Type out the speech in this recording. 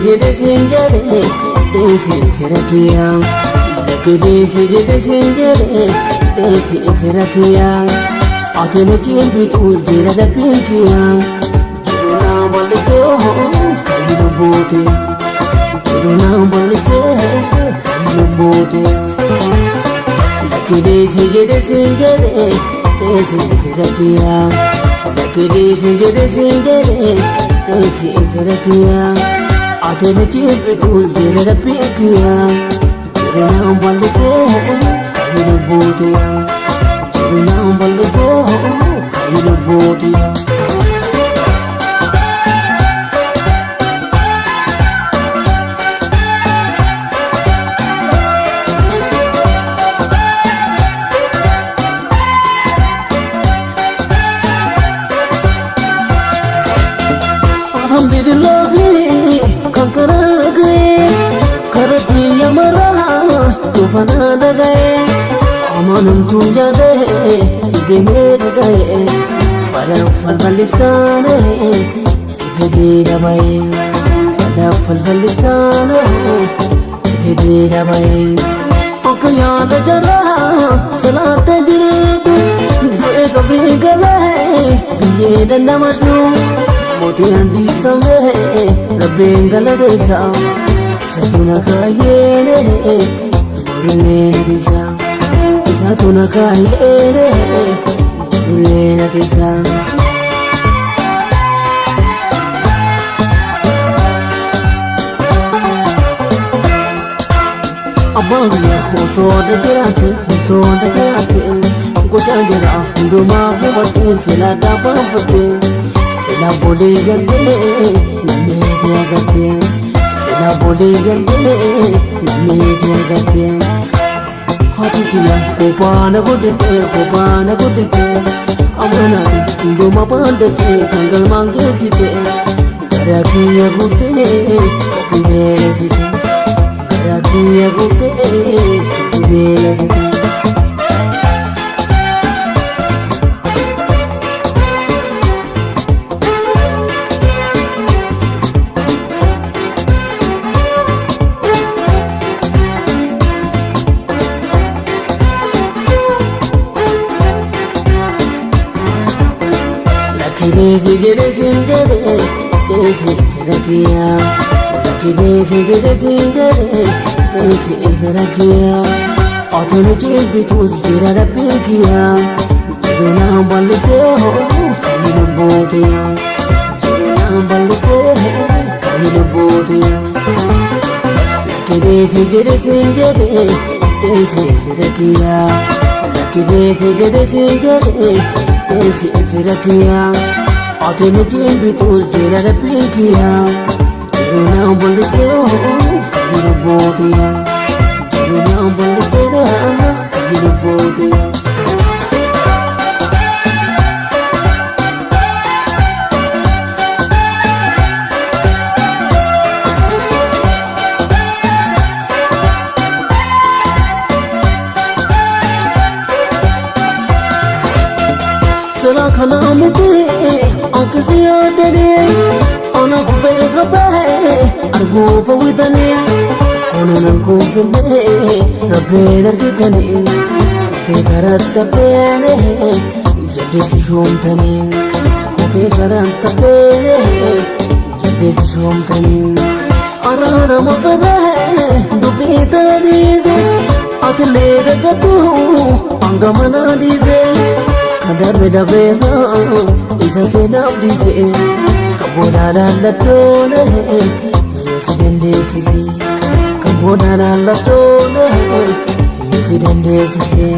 jede singere desi terakia Lakidesi jede singere desi terakia Atene kimbitu jira da pinkia Jiruna balise kahiru bote Jiruna balise kahiru bote Lakidesi jede singere desi terakia Lakidesi jede singere desi terakia Atene kimbitu jira da pinkia Jiruna balise kahiru bote Now balise kahiru bote Alhamdulillah kankara gaye karati amara tufana lagaye amanam tu jade jide mere gaye fala fal lisane jide dabaye fala fal lisane jide dabaye okya da jara salat jiretu doe kabhi gale ye namadu Moti andi samve rabengala desa satuna kayene burne desa satuna kayene burne desa Abangya hoso de kirate Kuchanjara nduma kumate silata pampate Sila bole gandele media gate Sila bole gandele media gate Hati kiya kopana godete Amana nduma pandate kangal mange site Karakiya gute kapimele site Karakiya gute kapimele site Lakidesi jede singere desi terakia Lakidesi jede singere desi terakia Atene kimbitu jira da pinkia Jiruna balise kahiru bote Jiruna balise kahiru bote Lakidesi jede singere desi terakia Lakidesi jede singere desi terakia Atene kimbitu jira da pinkia Jiruna balise kahiru bote Jiruna balise kahiru bote Sala khalamte ankasiya dere ona kufe khabe argo pawidane onan ko fene rabbe dargitane fe karatta pene jadde si shomtane kufe karatta pene jadde si shomtane arana mafade dubita dize atle dagatu angamana dize Kadar beda beda isa senam dise kaboda latone yesidende sisi kaboda latone yesidende sisi